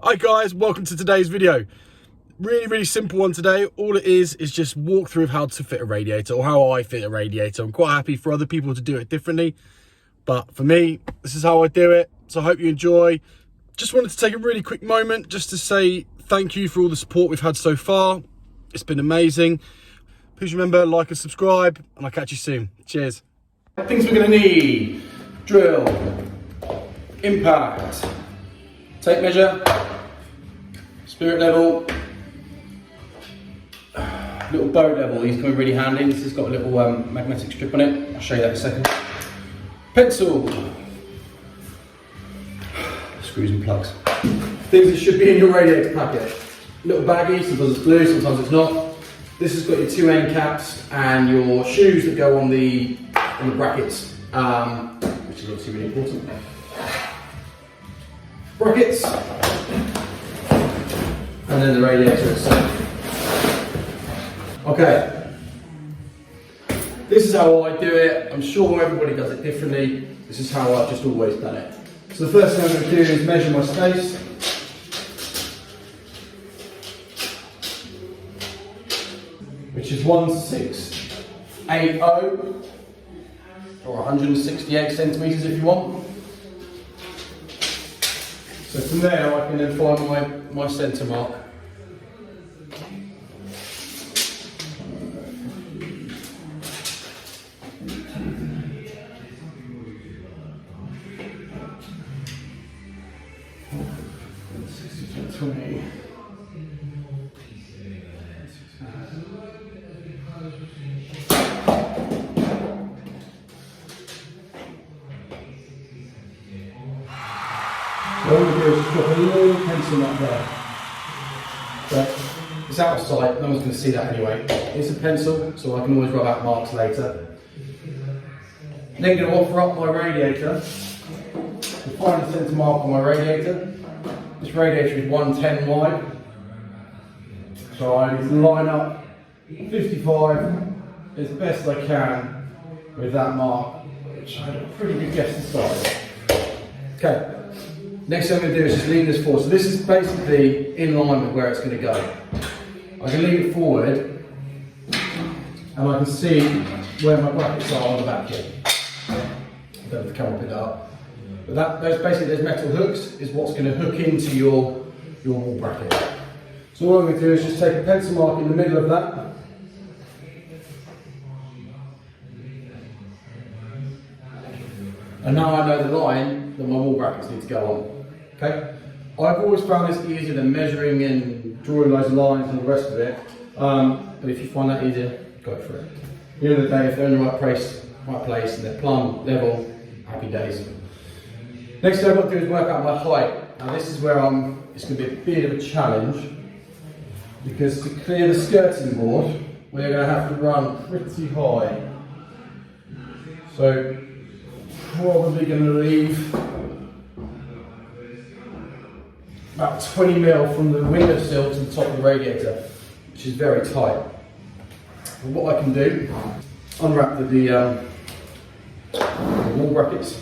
Hi guys, welcome to today's video. Really simple one today. All it is just walk through of how to fit a radiator, or how I fit a radiator. I'm quite happy for other people to do it differently, but for me, this is how I do it. So I hope you enjoy. Just wanted to take a really quick moment just to say thank you for all the support we've had so far. It's been amazing. Please remember, like and subscribe, and I'll catch you soon. Cheers. Things we're gonna need: drill, impact, tape measure, spirit level, little bow level. These come in really handy. This has got a little magnetic strip on it. I'll show you that in a second. Pencil, screws and plugs. Things that should be in your radiator packet. Little baggie, sometimes it's blue, sometimes it's not. This has got your two end caps and your shoes that go on the brackets, which is obviously really important. Brackets, and then the radiator itself. Okay, this is how I do it. I'm sure everybody does it differently. This is how I've just always done it. So the first thing I'm going to do is measure my space. Which is 1680 or 168 centimetres if you want. So from there I can then find my centre mark. So all we do is just drop a little pencil mark there. But it's out of sight, no one's going to see that anyway. It's a pencil, so I can always rub out marks later. Then I'm going to offer up my radiator. To find the centre mark on my radiator. This radiator is 110 wide. So I need to line up 55 as best I can with that mark, which I had a pretty good guess to start with. Okay. Next thing I'm going to do is just lean this forward. So this is basically in line with where it's going to go. I can lean it forward and I can see where my brackets are on the back here. I don't have to come up it up. But those metal hooks is what's going to hook into your wall bracket. So what I'm going to do is just take a pencil mark in the middle of that. And now I know the line that my wall brackets need to go on. Okay? I've always found this easier than measuring and drawing those lines and the rest of it. But if you find that easier, go for it. At the end of the day, if they're in the right place and they're plumb, level, happy days. Next thing I've got to do is work out my height. Now this is where it's going to be a bit of a challenge, because to clear the skirting board, we're going to have to run pretty high. So probably going to leave about 20 mil from the windowsill to the top of the radiator, which is very tight. But what I can do, unwrap the wall brackets.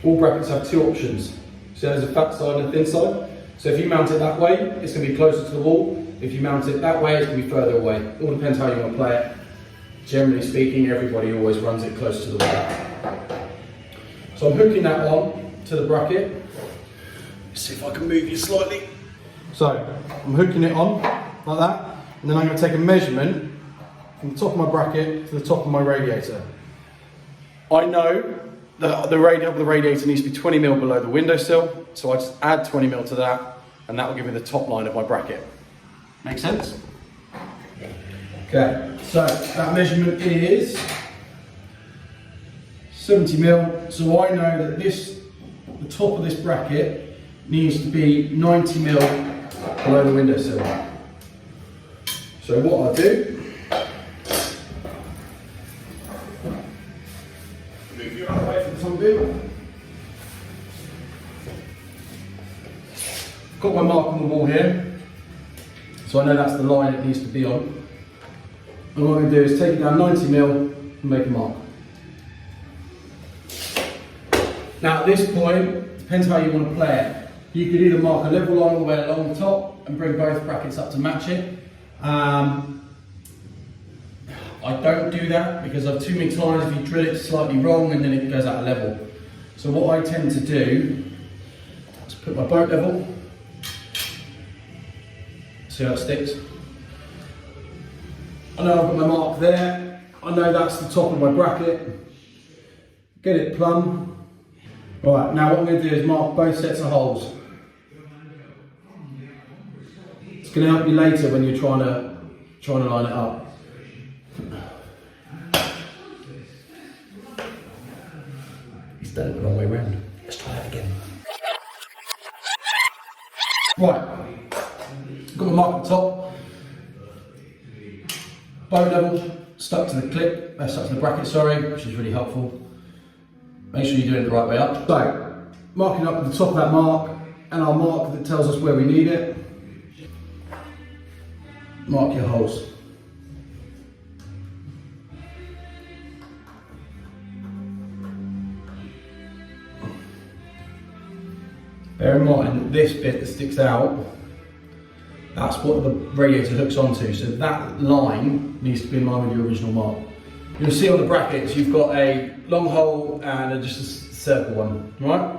Wall brackets have two options. So there's a fat side and a thin side. So if you mount it that way, it's going to be closer to the wall. If you mount it that way, it's going to be further away. It all depends how you want to play it. Generally speaking, everybody always runs it close to the wall. So I'm hooking that on to the bracket. Let's see if I can move you slightly. So I'm hooking it on like that, and then I'm going to take a measurement from the top of my bracket to the top of my radiator. I know the radiator needs to be 20 mil below the windowsill, so I just add 20 mil to that, and that will give me the top line of my bracket. Make sense? Okay, so that measurement is 70 mil, so I know that the top of this bracket needs to be 90 mil below the windowsill. So what I'll do, move you out of the way for the time being. Got my mark on the wall here. So I know that's the line it needs to be on. And what I'm going to do is take it down 90mm and make a mark. Now at this point, depends how you want to play it. You could either mark a level line all the way along the top and bring both brackets up to match it. I don't do that because I've too many times if you drill it slightly wrong and then it goes out of level. So what I tend to do is put my boat level, see how it sticks. I know I've got my mark there, I know that's the top of my bracket, get it plumb. Right, now what I'm going to do is mark both sets of holes. It's going to help you later when you're trying to line it up. He's done it the wrong way round. Let's try that again. Right, got my mark at the top. Bow level, stuck to the clip, stuck to the bracket, sorry, which is really helpful. Make sure you're doing it the right way up. So, marking up at the top of that mark, and our mark that tells us where we need it. Mark your holes. Bear in mind, this bit that sticks out, that's what the radiator hooks onto, so that line needs to be in line with your original mark. You'll see on the brackets you've got a long hole and just a circle one, right?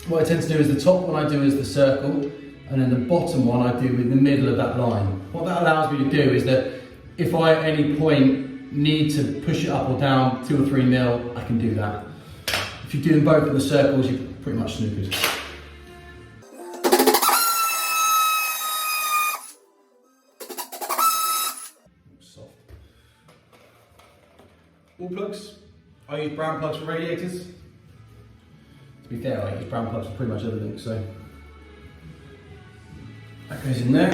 What I tend to do is the top one I do is the circle, and then the bottom one I do in the middle of that line. What that allows me to do is that if I at any point need to push it up or down 2 or 3 mil, I can do that. If you're doing both of the circles, you're pretty much snookered. Wall plugs. I use brown plugs for radiators. To be fair, I use brown plugs for pretty much everything, so that goes in there.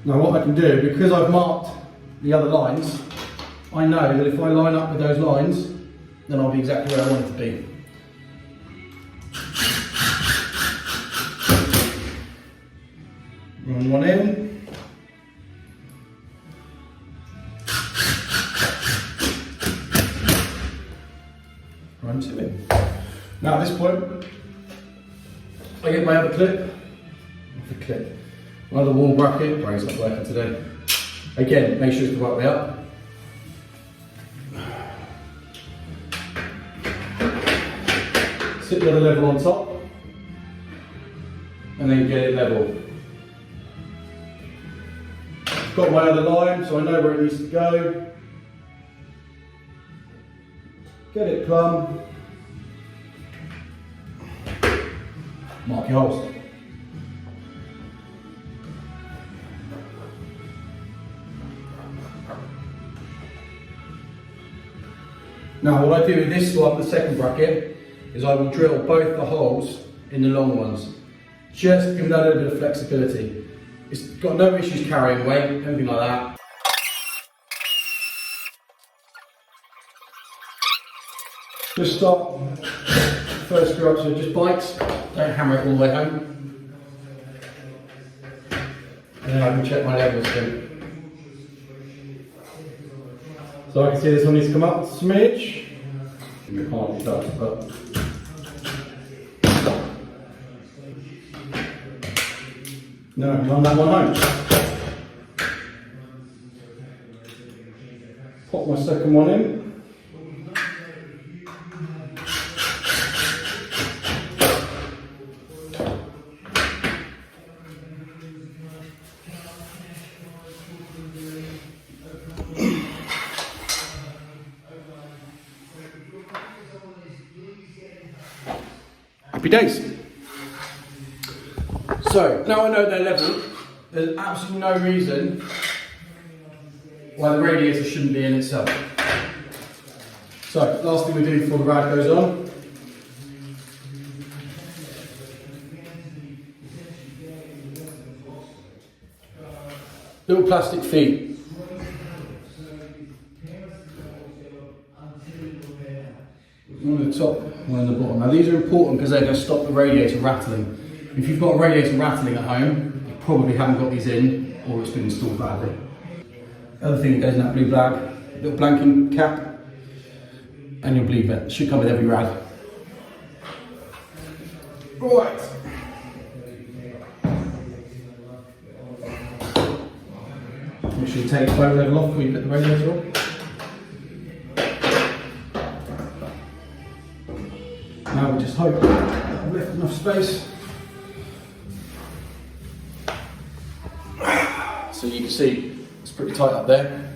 Now what I can do, because I've marked the other lines, I know that if I line up with those lines, then I'll be exactly where I want it to be. Run one in. Run two in. Now at this point, I get my other clip, my other wall bracket, brain's not working today. Again, make sure it's the right way up. Sit the other level on top, and then get it level. Got my other line, so I know where it needs to go. Get it plumb. Mark your holes. Now what I do with this one, the second bracket, is I will drill both the holes in the long ones. Just to give that a little bit of flexibility. It's got no issues carrying weight, anything like that. Just start first screw up so it just bites, don't hammer it all the way home. And then I can check my levels too. So I can see this one needs to come up a smidge. It hardly does, but no, run that one home. Pop my second one in. Happy days. So, now I know they're level, there's absolutely no reason why the radiator shouldn't be in itself. So, last thing we do before the rad goes on. Little plastic feet. one at the top, one at the bottom. Now these are important because they're going to stop the radiator rattling. If you've got a radiator rattling at home, you probably haven't got these in, or it's been installed badly. The other thing that goes in that blue bag, little blanking cap, and your bleed vent. It should come with every rad. Right. Make sure you take the boat level off before you put the radiator on. Now we just hope that I've left enough space. So you can see it's pretty tight up there.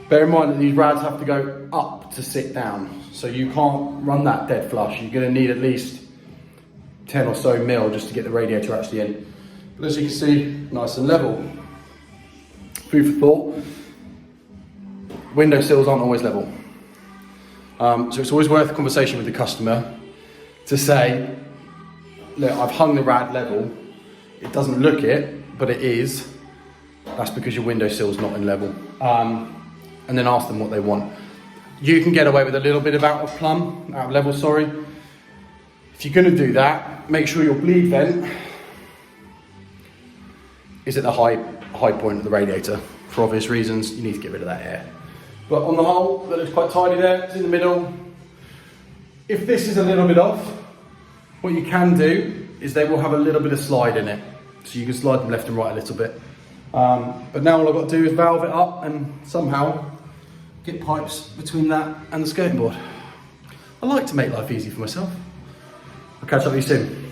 Bear in mind that these rads have to go up to sit down. So you can't run that dead flush. You're going to need at least 10 or so mil just to get the radiator actually in. But as you can see, nice and level. Food for thought. Window sills aren't always level. So it's always worth a conversation with the customer to say, look, I've hung the rad level. It doesn't look it, but it is. That's because your window sill's not in level. And then ask them what they want. You can get away with a little bit of out of level, sorry. If you're gonna do that, make sure your bleed vent is at the high point of the radiator. For obvious reasons, you need to get rid of that air. But on the whole, that looks quite tidy there, it's in the middle. If this is a little bit off, what you can do is they will have a little bit of slide in it. So you can slide them left and right a little bit. But now all I've got to do is valve it up and somehow get pipes between that and the skirting board. I like to make life easy for myself. I'll catch up with you soon.